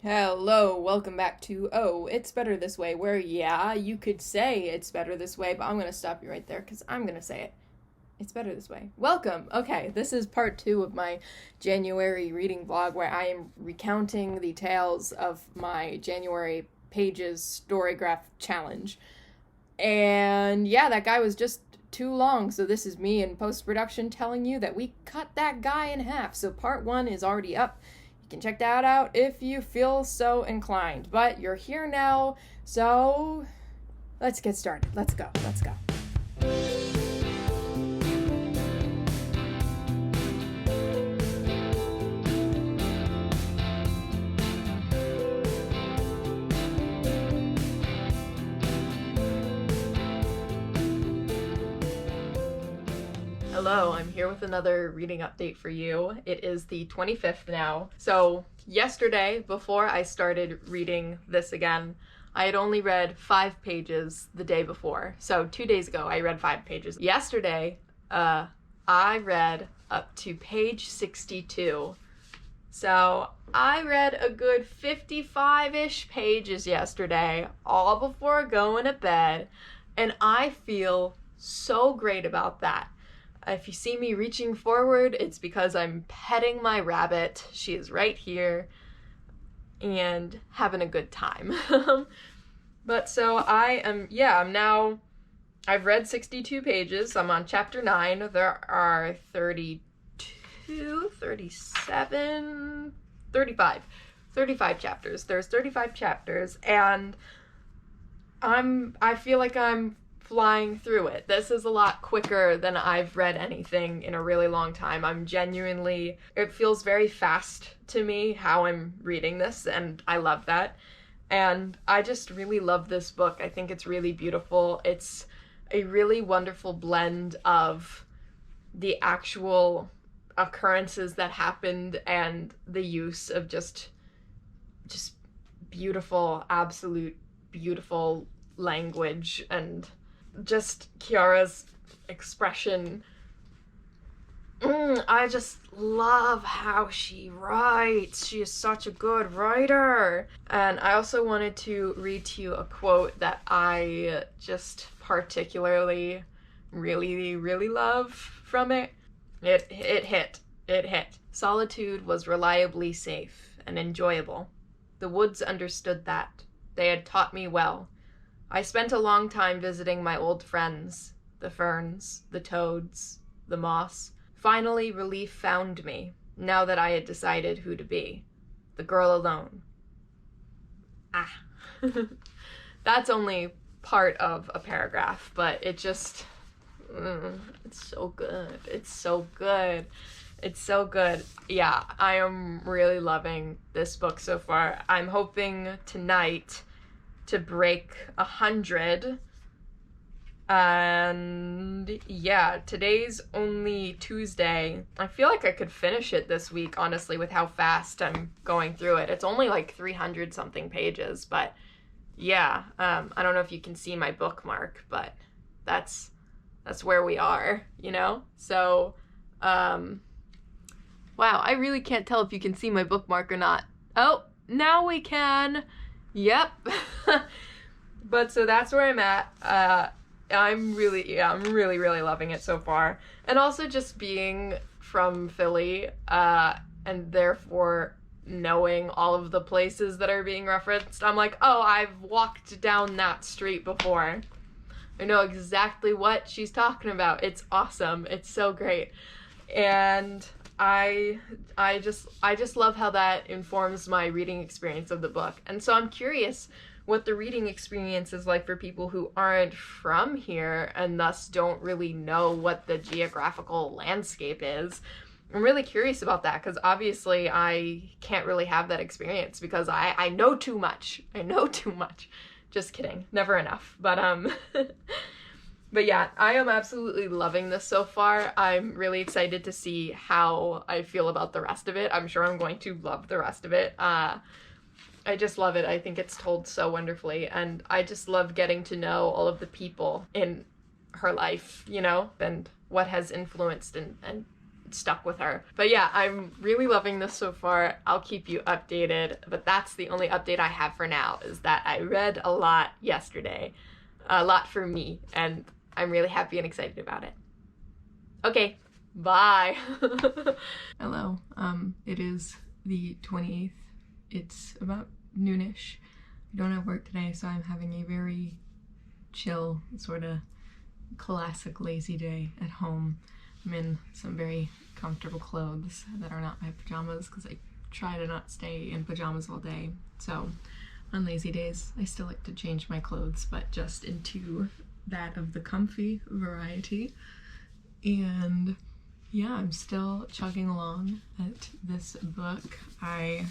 Hello, welcome back to Oh, It's Better This Way, where, yeah, you could say it's better this way, but I'm gonna stop you right there because I'm gonna say it. It's better this way. Welcome! Okay, this is part 2 of my January reading vlog where I am recounting the tales of my January pages storygraph challenge. And yeah, that guy was just too long, so this is me in post-production telling you that we cut that guy in half. So part 1 is already up. You can check that out if you feel so inclined. But you're here now, so let's get started. Let's go. Hello, I'm here with another reading update for you. It is the 25th now. So yesterday, before I started reading this again, I had only read 5 pages the day before. So 2 days ago, I read 5 pages. Yesterday, I read up to page 62. So I read a good 55-ish pages yesterday, all before going to bed, and I feel so great about that. If you see me reaching forward, it's because I'm petting my rabbit. She is right here and having a good time. But so I'm now, I've read 62 pages. I'm on chapter 9. There are 35 chapters. There's 35 chapters, and I feel like I'm flying through it. This is a lot quicker than I've read anything in a really long time. It feels very fast to me how I'm reading this, and I love that. And I just really love this book. I think it's really beautiful. It's a really wonderful blend of the actual occurrences that happened and the use of just beautiful, absolute beautiful language, and just Kiara's expression. I just love how she writes. She is such a good writer. And I also wanted to read to you a quote that I just particularly really love from it. It hit. Solitude was reliably safe and enjoyable. The woods understood that. They had taught me well. I spent a long time visiting my old friends, the ferns, the toads, the moss. Finally, relief found me, now that I had decided who to be. The girl alone. That's only part of a paragraph, but it just, it's so good. It's so good. It's so good. Yeah, I am really loving this book so far. I'm hoping tonight to break 100, and yeah, today's only Tuesday. I feel like I could finish it this week, honestly, with how fast I'm going through it. It's only like 300 something pages, but yeah, I don't know if you can see my bookmark, but that's where we are, you know? So, wow, I really can't tell if you can see my bookmark or not. Oh, now we can. Yep. But so that's where I'm at. I'm really loving it so far. And also just being from Philly, and therefore knowing all of the places that are being referenced, I'm like, oh, I've walked down that street before. I know exactly what she's talking about. It's awesome. It's so great. And I just love how that informs my reading experience of the book. And so I'm curious what the reading experience is like for people who aren't from here and thus don't really know what the geographical landscape is. I'm really curious about that because obviously I can't really have that experience because I know too much. Just kidding. Never enough. But yeah, I am absolutely loving this so far. I'm really excited to see how I feel about the rest of it. I'm sure I'm going to love the rest of it. I just love it. I think it's told so wonderfully, and I just love getting to know all of the people in her life, you know, and what has influenced and stuck with her. But yeah, I'm really loving this so far. I'll keep you updated, but that's the only update I have for now, is that I read a lot yesterday. A lot for me, and I'm really happy and excited about it. Okay, bye. Hello, it is the 28th. It's about noonish. I don't have work today, so I'm having a very chill, sort of classic lazy day at home. I'm in some very comfortable clothes that are not my pajamas because I try to not stay in pajamas all day. So on lazy days, I still like to change my clothes, but just into that of the comfy variety. And yeah, I'm still chugging along at this book. I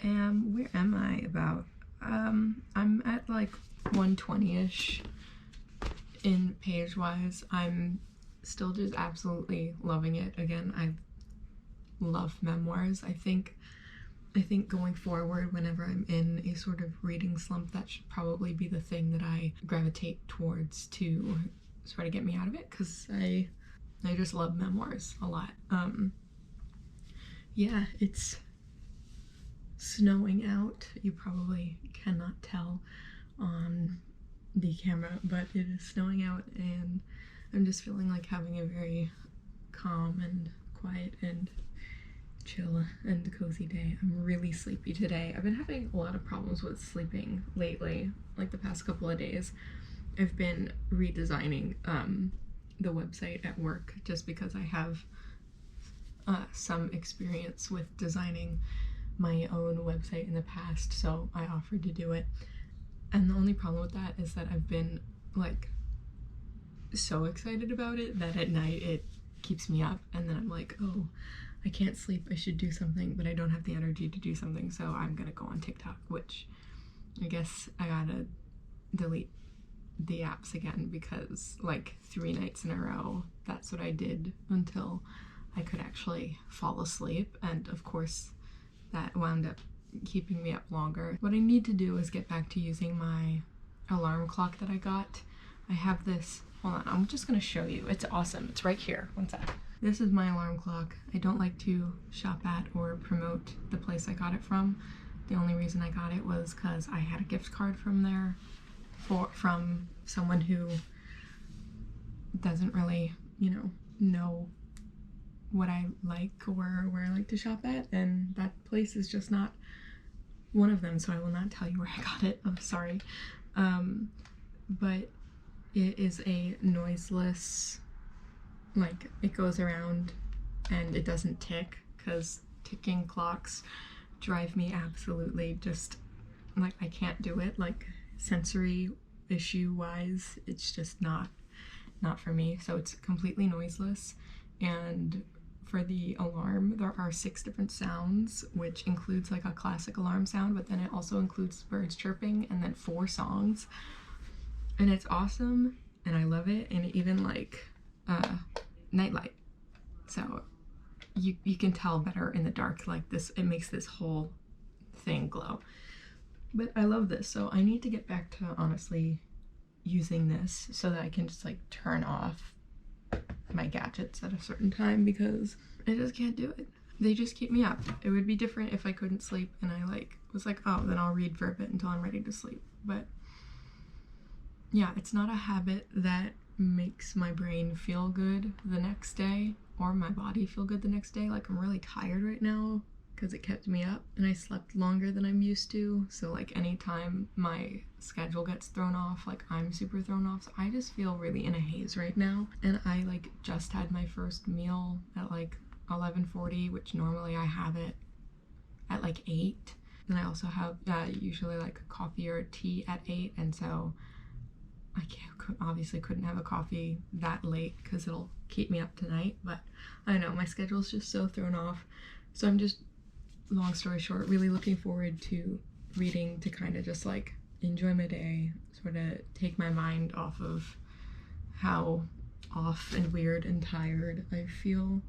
am, where am I about? I'm at like 120-ish in page-wise. I'm still just absolutely loving it. Again, I love memoirs. I think going forward, whenever I'm in a sort of reading slump, that should probably be the thing that I gravitate towards to sort of get me out of it, because I just love memoirs a lot. Yeah, it's snowing out. You probably cannot tell on the camera, but it is snowing out, and I'm just feeling like having a very calm and quiet and chill and cozy day. I'm really sleepy today. I've been having a lot of problems with sleeping lately, like the past couple of days. I've been redesigning the website at work just because I have some experience with designing my own website in the past, so I offered to do it. And the only problem with that is that I've been like so excited about it that at night it keeps me up, and then I'm like, oh, I can't sleep, I should do something, but I don't have the energy to do something, so I'm gonna go on TikTok, which I guess I gotta delete the apps again, because like 3 nights in a row, that's what I did until I could actually fall asleep, and of course that wound up keeping me up longer. What I need to do is get back to using my alarm clock that I got. I have this, hold on, I'm just gonna show you. It's awesome, it's right here, one sec. This is my alarm clock. I don't like to shop at or promote the place I got it from. The only reason I got it was because I had a gift card from there from someone who doesn't really, know what I like or where I like to shop at, and that place is just not one of them, so I will not tell you where I got it. I'm sorry. But it is a noiseless, like, it goes around and it doesn't tick, because ticking clocks drive me absolutely just, like, I can't do it. Like, sensory issue wise, it's just not for me. So it's completely noiseless, and for the alarm, there are 6 different sounds, which includes like a classic alarm sound, but then it also includes birds chirping and then 4 songs. And it's awesome, and I love it, and even like nightlight. So you can tell better in the dark, like this, it makes this whole thing glow. But I love this, so I need to get back to honestly using this so that I can just like turn off my gadgets at a certain time, because I just can't do it. They just keep me up. It would be different if I couldn't sleep and I was like, oh, then I'll read for a bit until I'm ready to sleep. But yeah, it's not a habit that makes my brain feel good the next day or my body feel good the next day. Like, I'm really tired right now because it kept me up, and I slept longer than I'm used to. So like anytime my schedule gets thrown off, like I'm super thrown off. So I just feel really in a haze right now. And I like just had my first meal at like 11:40, which normally I have it at like 8. And I also have usually like a coffee or a tea at 8, and so I obviously couldn't have a coffee that late because it'll keep me up tonight. But I don't know, my schedule's just so thrown off. So I'm just, long story short, really looking forward to reading to kind of just like enjoy my day, sort of take my mind off of how off and weird and tired I feel,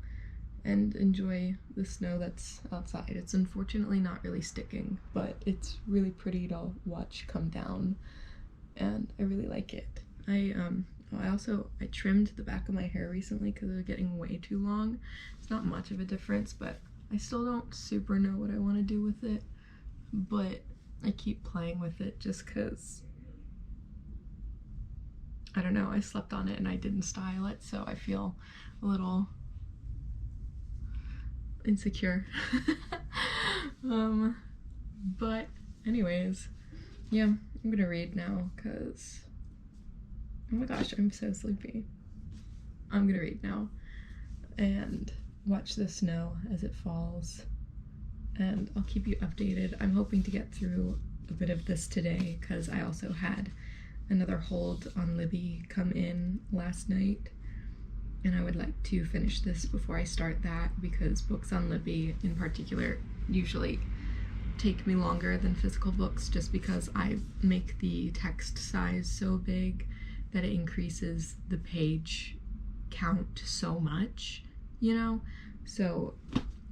and enjoy the snow that's outside. It's unfortunately not really sticking, but it's really pretty to watch come down, and I really like it. Oh, I trimmed the back of my hair recently because it was getting way too long. It's not much of a difference, but I still don't super know what I want to do with it. But I keep playing with it just because, I don't know, I slept on it and I didn't style it, so I feel a little insecure. But anyways, yeah, I'm gonna read now because, oh my gosh, I'm so sleepy. I'm gonna read now and watch the snow as it falls, and I'll keep you updated. I'm hoping to get through a bit of this today because I also had another hold on Libby come in last night, and I would like to finish this before I start that because books on Libby in particular usually take me longer than physical books just because I make the text size so big that it increases the page count so much, you know? So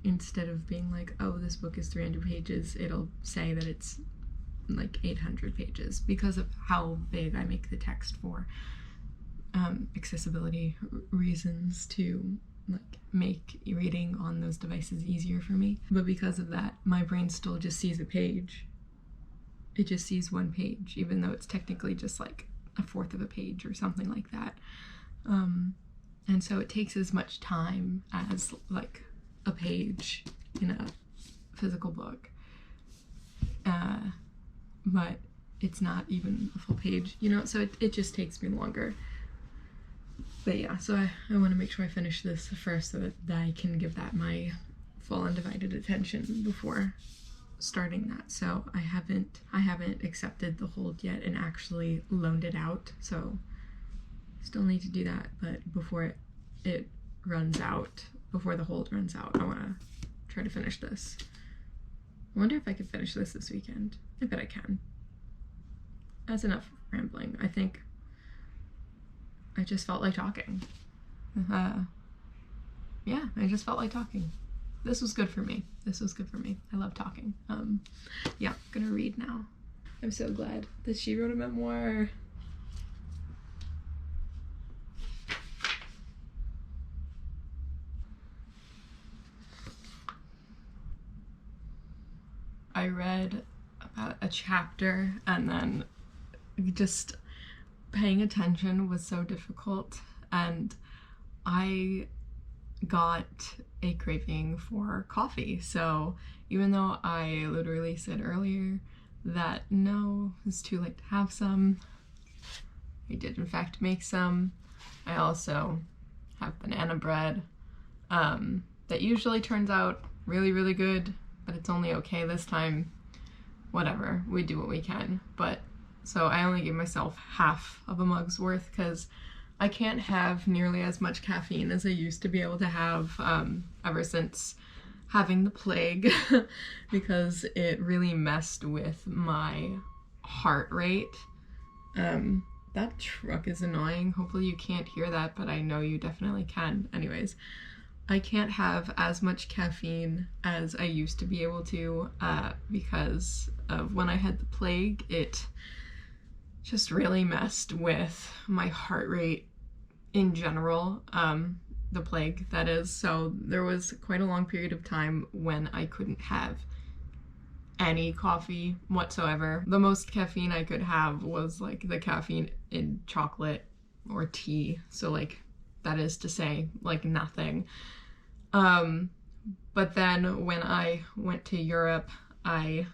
instead of being like, oh, this book is 300 pages, it'll say that it's like 800 pages because of how big I make the text for accessibility reasons to like make reading on those devices easier for me. But because of that, my brain still just sees a page. It just sees one page, even though it's technically just like a fourth of a page or something like that. And so it takes as much time as like a page in a physical book. But it's not even a full page, you know, so it just takes me longer. But yeah, so I want to make sure I finish this first so that I can give that my full undivided attention before starting that. So I haven't accepted the hold yet and actually loaned it out, so still need to do that. But before it runs out, before the hold runs out, I want to try to finish this. I wonder if I could finish this weekend. I bet I can. That's enough rambling. I think I just felt like talking. Yeah, I just felt like talking. This was good for me. I love talking. Yeah, I'm gonna read now. I'm so glad that she wrote a memoir. I read about a chapter and then just paying attention was so difficult, and I got a craving for coffee. So even though I literally said earlier that no, it's too late to have some, I did in fact make some. I also have banana bread that usually turns out really, really good, but it's only okay this time. Whatever, we do what we can. But so I only gave myself half of a mug's worth because I can't have nearly as much caffeine as I used to be able to have ever since having the plague because it really messed with my heart rate. That truck is annoying. Hopefully you can't hear that, but I know you definitely can. Anyways, I can't have as much caffeine as I used to be able to because of when I had the plague. It just really messed with my heart rate in general, the plague, that is. So there was quite a long period of time when I couldn't have any coffee whatsoever. The most caffeine I could have was like the caffeine in chocolate or tea. So like, that is to say, like nothing. But then when I went to Europe, I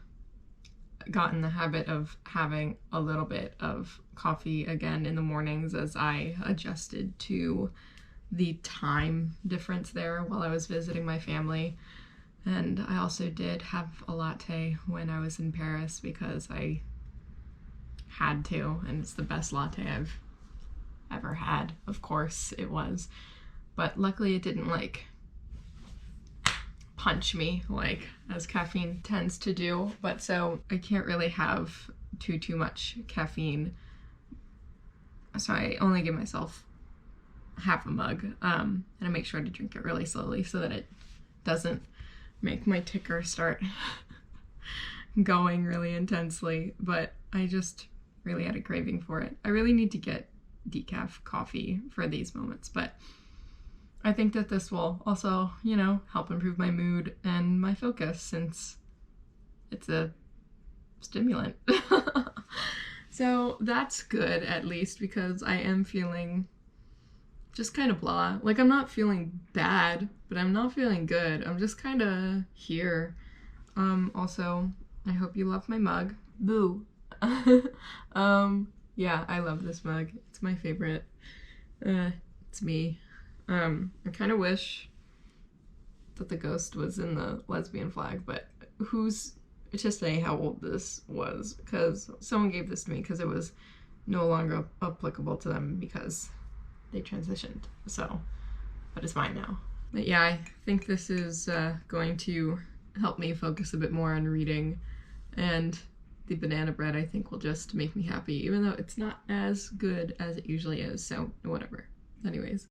got in the habit of having a little bit of coffee again in the mornings as I adjusted to the time difference there while I was visiting my family. And I also did have a latte when I was in Paris because I had to, and it's the best latte I've ever had. Of course it was. But luckily it didn't like punch me like as caffeine tends to do. But so I can't really have too much caffeine, so I only give myself half a mug, and I make sure to drink it really slowly so that it doesn't make my ticker start going really intensely. But I just really had a craving for it. I really need to get decaf coffee for these moments, but I think that this will also, you know, help improve my mood and my focus since it's a stimulant. So that's good, at least, because I am feeling just kind of blah. Like, I'm not feeling bad, but I'm not feeling good. I'm just kind of here. Also, I hope you love my mug. Boo. Yeah, I love this mug. It's my favorite. It's me. I kind of wish that the ghost was in the lesbian flag, but who's to say how old this was? Because someone gave this to me because it was no longer applicable to them because they transitioned. So, but it's mine now. But yeah, I think this is going to help me focus a bit more on reading, and the banana bread I think will just make me happy, even though it's not as good as it usually is, so whatever. Anyways.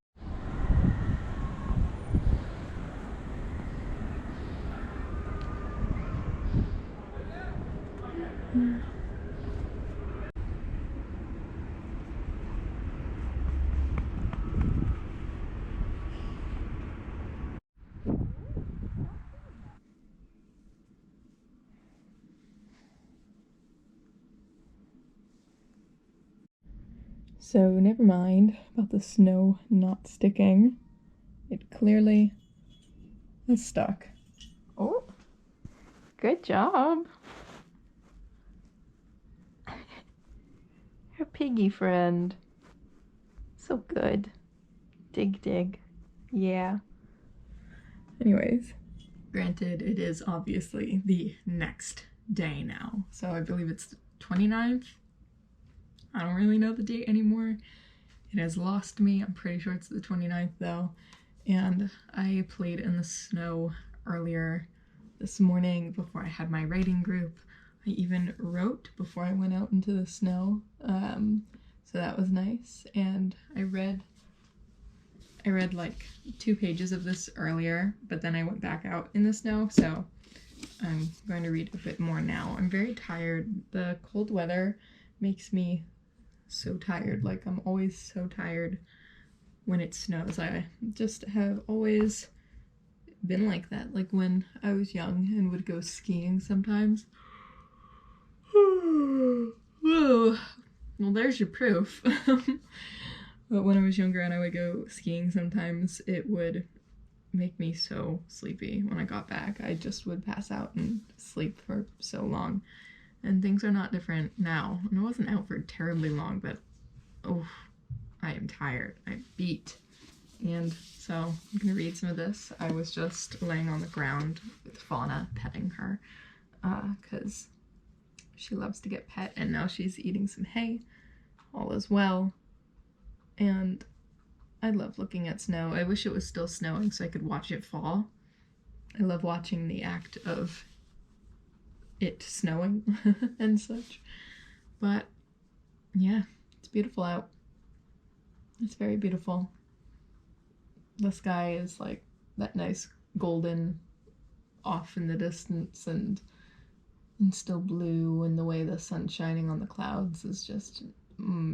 So never mind about the snow not sticking. It clearly has stuck. Oh, good job. Your piggy friend. So good. Dig, dig. Yeah. Anyways, granted, it is obviously the next day now. So I believe it's the 29th. I don't really know the date anymore. It has lost me. I'm pretty sure it's the 29th though. And I played in the snow earlier this morning before I had my writing group. I even wrote before I went out into the snow. So that was nice. And I read like 2 pages of this earlier, but then I went back out in the snow, so I'm going to read a bit more now. I'm very tired. The cold weather makes me so tired. Like, I'm always so tired when it snows. I just have always been like that. Like when I was young and would go skiing sometimes. Whoa. Well, there's your proof. But when I was younger and I would go skiing sometimes, it would make me so sleepy when I got back. I just would pass out and sleep for so long. And things are not different now. And I wasn't out for terribly long, but oh, I am tired. I'm beat. And so I'm gonna read some of this. I was just laying on the ground with Fauna, petting her, because she loves to get pet, and now she's eating some hay. All is well. And I love looking at snow. I wish it was still snowing so I could watch it fall. I love watching the act of it snowing and such. But yeah, it's beautiful out. It's very beautiful. The sky is like that nice golden off in the distance and still blue, and the way the sun's shining on the clouds is just,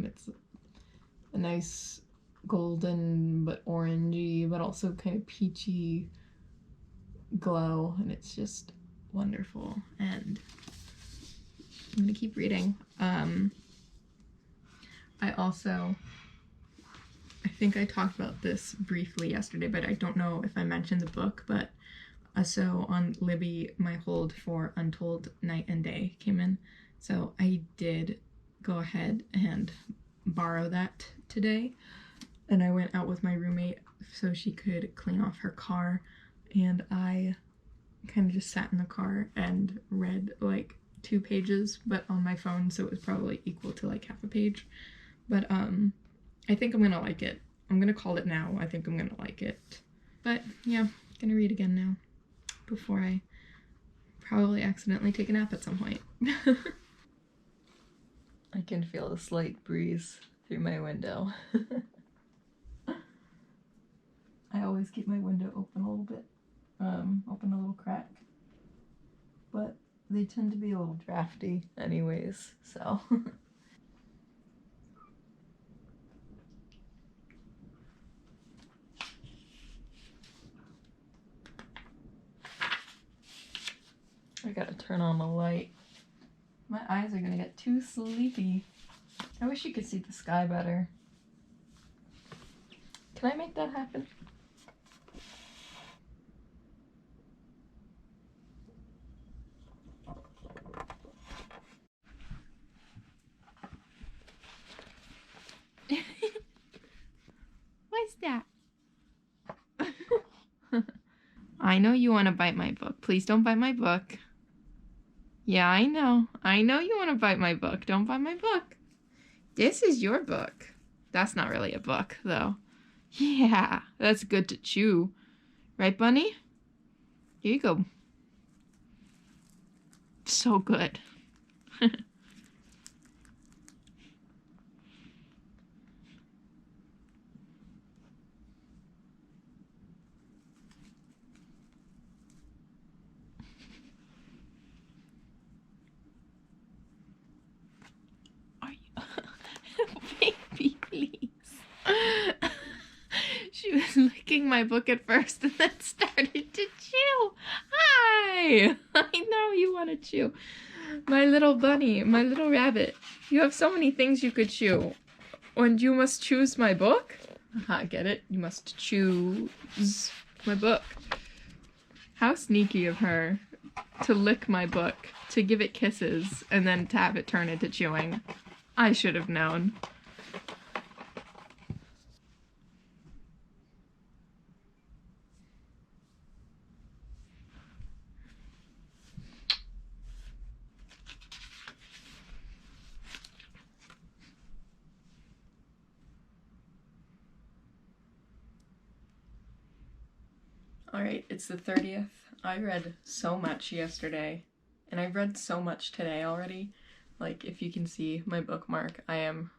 it's a nice golden but orangey but also kind of peachy glow, and it's just wonderful. And I'm gonna keep reading. I think I talked about this briefly yesterday, but I don't know if I mentioned the book. But so on Libby, my hold for Untold Night and Day came in, so I did go ahead and borrow that today, and I went out with my roommate so she could clean off her car, and I kind of just sat in the car and read like 2 pages, but on my phone, so it was probably equal to like half a page. But I think I'm gonna like it. I'm gonna call it now. I think I'm gonna like it. But yeah, gonna read again now before I probably accidentally take a nap at some point. I can feel the slight breeze through my window. I always keep my window open a little bit, open a little crack, but they tend to be a little drafty anyways, so. I gotta turn on the light. My eyes are gonna get too sleepy. I wish you could see the sky better. Can I make that happen? What's that? I know you want to bite my book. Please don't bite my book. Yeah, I know. I know you want to bite my book. Don't bite my book. This is your book. That's not really a book, though. Yeah, that's good to chew. Right, Bunny? Here you go. So good. Baby, please. She was licking my book at first and then started to chew. Hi! I know you want to chew. My little bunny, my little rabbit. You have so many things you could chew. And you must choose my book? Get it? You must choose my book. How sneaky of her to lick my book, to give it kisses, and then to have it turn into chewing. I should have known. Alright, it's the 30th. I read so much yesterday, and I've read so much today already. Like, if you can see my bookmark, I am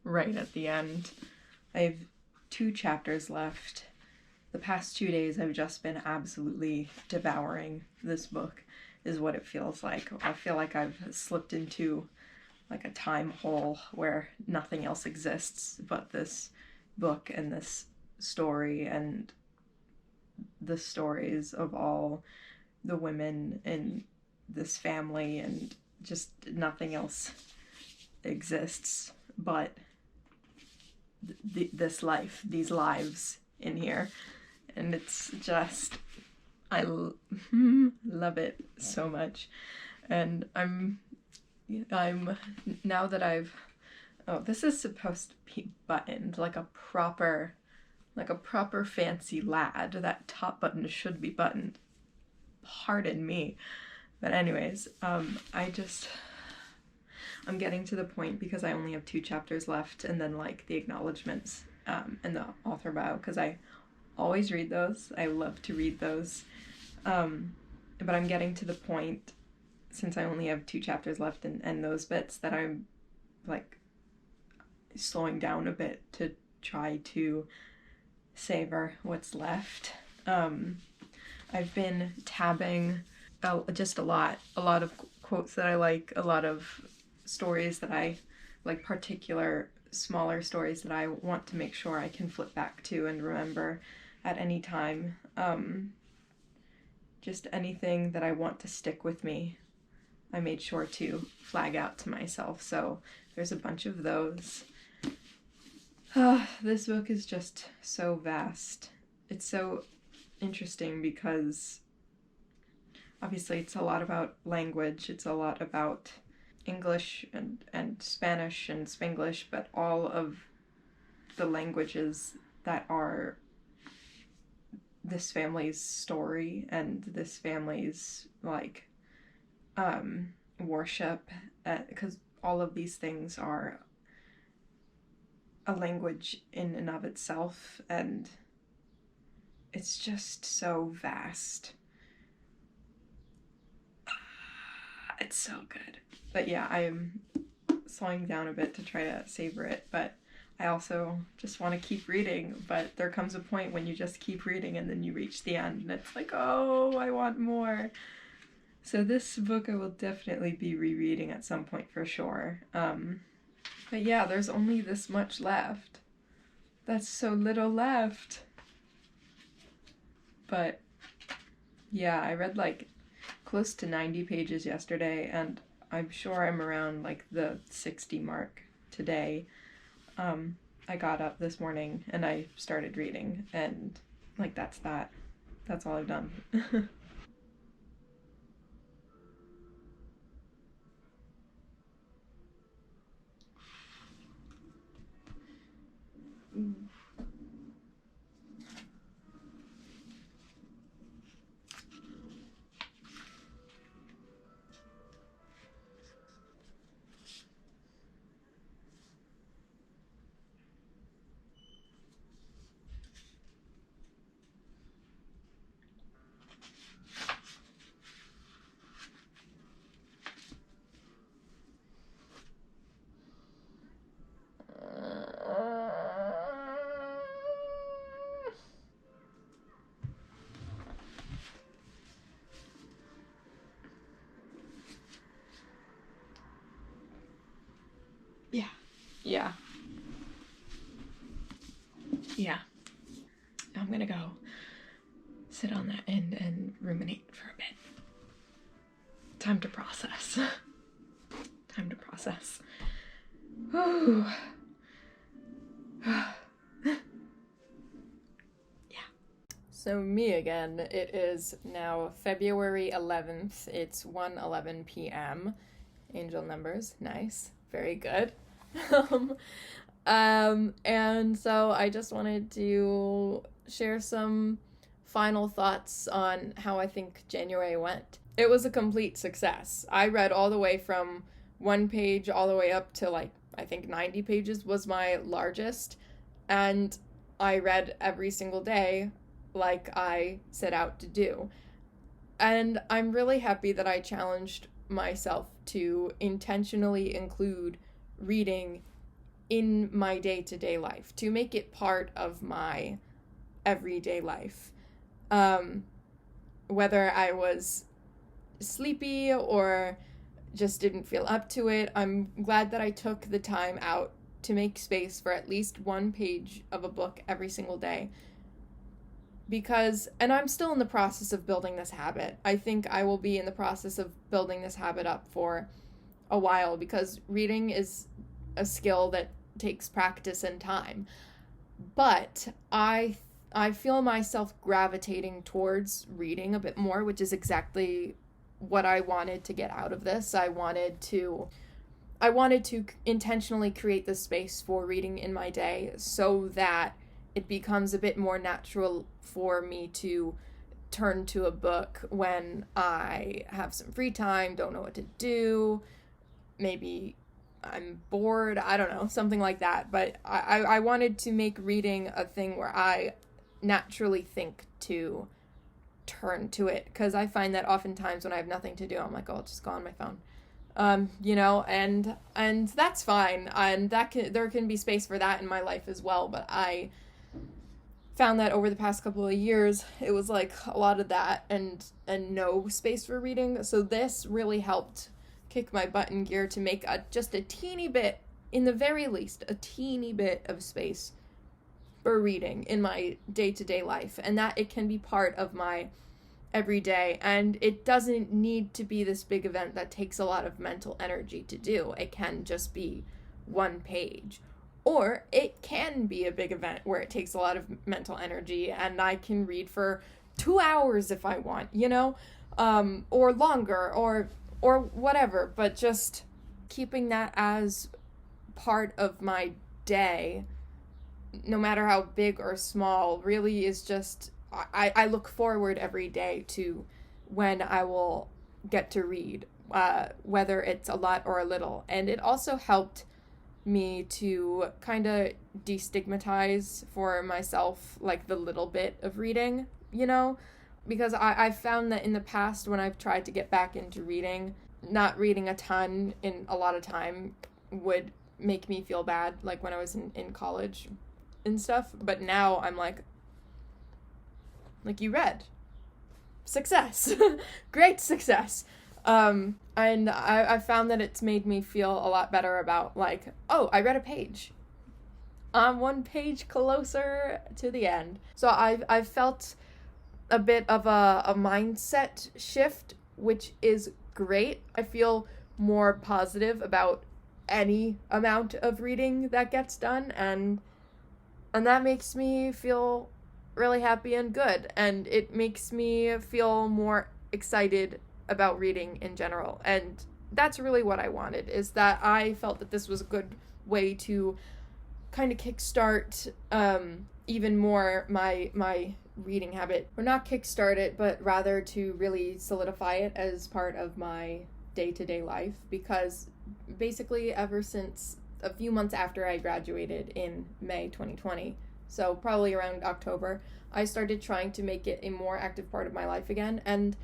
right at the end. I have 2 chapters left. The past 2 days I've just been absolutely devouring this book, is what it feels like. I feel like I've slipped into like a time hole where nothing else exists but this book and this story and the stories of all the women in this family, and just nothing else exists but this life, these lives in here. And it's just, I love it so much. And I'm now that oh, this is supposed to be buttoned like a proper fancy lad. That top button should be buttoned. Pardon me. But anyways, I'm getting to the point, because I only have 2 chapters left, and then like the acknowledgements and the author bio, because I always read those. I love to read those. But I'm getting to the point, since I only have 2 chapters left and those bits, that I'm like slowing down a bit to try to savor what's left. I've been tabbing just a lot of quotes that I like, a lot of stories that I like, particular smaller stories that I want to make sure I can flip back to and remember at any time. Just anything that I want to stick with me, I made sure to flag out to myself. So there's a bunch of those. This book is just so vast. It's so interesting because obviously it's a lot about language, it's a lot about English and Spanish and Spanglish, but all of the languages that are this family's story and this family's like worship, because all of these things are a language in and of itself, and it's just so vast. It's so good. But yeah, I am slowing down a bit to try to savor it, but I also just want to keep reading. But there comes a point when you just keep reading and then you reach the end and it's like, oh, I want more. So this book I will definitely be rereading at some point for sure. But yeah, there's only this much left. That's so little left. But yeah, I read like close to 90 pages yesterday, and I'm sure I'm around like the 60 mark today. I got up this morning and I started reading, and like that's that. That's all I've done. Yeah. Yeah. I'm gonna go sit on that end and ruminate for a bit. Time to process. Time to process. Whew. Yeah. So me again. It is now February 11th. It's 1:11 p.m. Angel numbers. Nice. Very good. And so I just wanted to share some final thoughts on how I think January went. It was a complete success. I read all the way from 1 page all the way up to like, I think 90 pages was my largest, and I read every single day like I set out to do. And I'm really happy that I challenged myself to intentionally include reading in my day-to-day life, to make it part of my everyday life. Whether I was sleepy or just didn't feel up to it, I'm glad that I took the time out to make space for at least 1 page of a book every single day. And I'm still in the process of building this habit. I think I will be in the process of building this habit up for a while, because reading is a skill that takes practice and time. But I feel myself gravitating towards reading a bit more, which is exactly what I wanted to get out of this. I wanted to intentionally create the space for reading in my day so that it becomes a bit more natural for me to turn to a book when I have some free time, don't know what to do, maybe I'm bored, I don't know, something like that. But I wanted to make reading a thing where I naturally think to turn to it, because I find that oftentimes when I have nothing to do, I'm like, oh, I'll just go on my phone. And that's fine, and there can be space for that in my life as well. But I found that over the past couple of years, it was like a lot of that and no space for reading. So this really helped kick my butt in gear to make just a teeny bit, in the very least, a teeny bit of space for reading in my day-to-day life, and that it can be part of my everyday. And it doesn't need to be this big event that takes a lot of mental energy to do. It can just be 1 page. Or it can be a big event where it takes a lot of mental energy and I can read for 2 hours if I want, or longer, or whatever. But just keeping that as part of my day, no matter how big or small, really is just, I look forward every day to when I will get to read, whether it's a lot or a little. And it also helped me to kind of destigmatize for myself like the little bit of reading, because I found that in the past when I've tried to get back into reading, not reading a ton in a lot of time would make me feel bad, like when I was in college and stuff. But now I'm like you read. Success. Great success. And I found that it's made me feel a lot better about like, oh, I read a page. I'm 1 page closer to the end. So I've felt a bit of a mindset shift which is great. I feel more positive about any amount of reading that gets done, and that makes me feel really happy and good, and it makes me feel more excited about reading in general. And that's really what I wanted, is that I felt that this was a good way to kind of kickstart even more my reading habit, or not kickstart it, but rather to really solidify it as part of my day-to-day life, because basically ever since a few months after I graduated in May 2020, so probably around October, I started trying to make it a more active part of my life again. And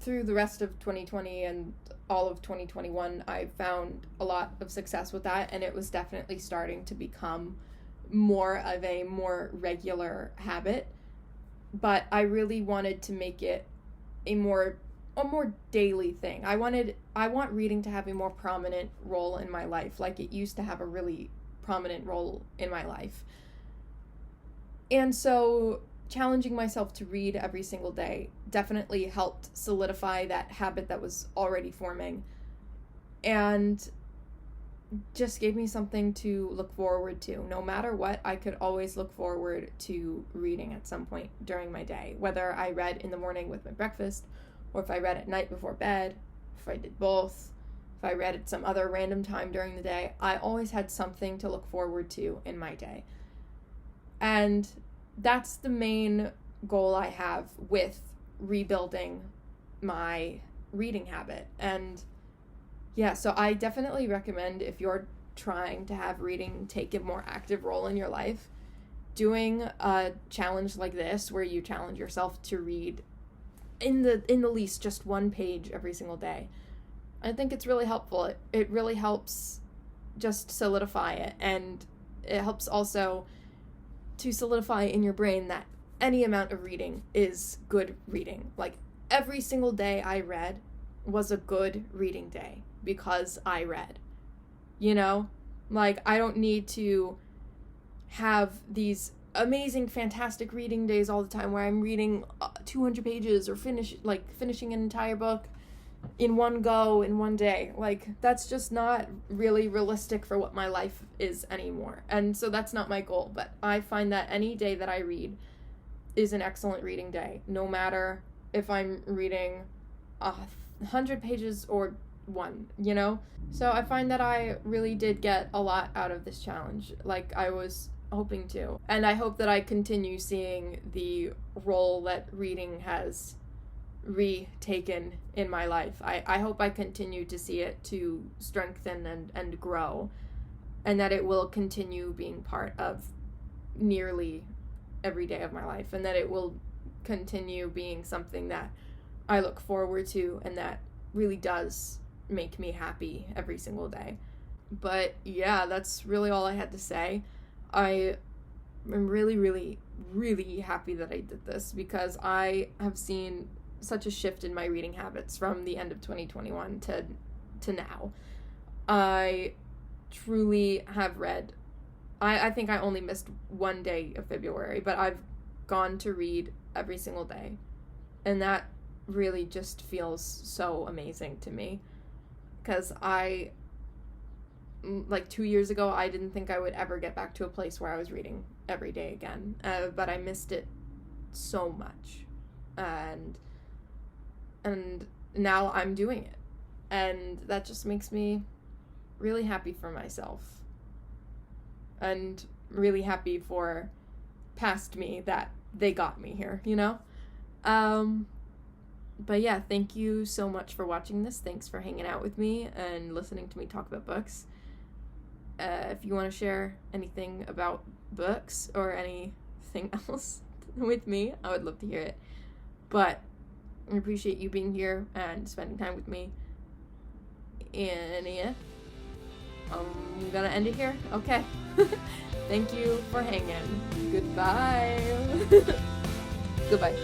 through the rest of 2020 and all of 2021, I found a lot of success with that, and it was definitely starting to become more of a more regular habit. But I really wanted to make it a more daily thing. I want reading to have a more prominent role in my life, like it used to have a really prominent role in my life. And so challenging myself to read every single day definitely helped solidify that habit that was already forming, and just gave me something to look forward to. No matter what, I could always look forward to reading at some point during my day, whether I read in the morning with my breakfast, or if I read at night before bed, if I did both, if I read at some other random time during the day. I always had something to look forward to in my day. And that's the main goal I have with rebuilding my reading habit. And yeah, so I definitely recommend, if you're trying to have reading take a more active role in your life, doing a challenge like this where you challenge yourself to read in the least just one page every single day. I think it's really helpful. It really helps just solidify it, and it helps also to solidify in your brain that any amount of reading is good reading. Like, every single day I read was a good reading day because I read. You know? Like, I don't need to have these amazing, fantastic reading days all the time where I'm reading 200 pages or finishing an entire book in one go in one day. Like, that's just not really realistic for what my life is anymore. And so that's not my goal. But I find that any day that I read is an excellent reading day, no matter if I'm reading 100 pages or one, you know? So I find that I really did get a lot out of this challenge, like I was hoping to. And I hope that I continue seeing the role that reading has retaken in my life. I hope I continue to see it to strengthen and grow, and that it will continue being part of nearly every day of my life, and that it will continue being something that I look forward to and that really does make me happy every single day. But yeah, that's really all I had to say. I am really, really, really happy that I did this, because I have seen such a shift in my reading habits from the end of 2021 to now. I truly have read, I think I only missed one day of February, but I've gone to read every single day, and that really just feels so amazing to me, because like 2 years ago, I didn't think I would ever get back to a place where I was reading every day again, but I missed it so much, and now I'm doing it, and that just makes me really happy for myself, and really happy for past me that they got me here, you know? But yeah, thank you so much for watching this. Thanks for hanging out with me and listening to me talk about books. If you want to share anything about books or anything else with me, I would love to hear it. But I appreciate you being here and spending time with me. And yeah, I'm gonna end it here. Okay. Thank you for hanging. Goodbye. Goodbye.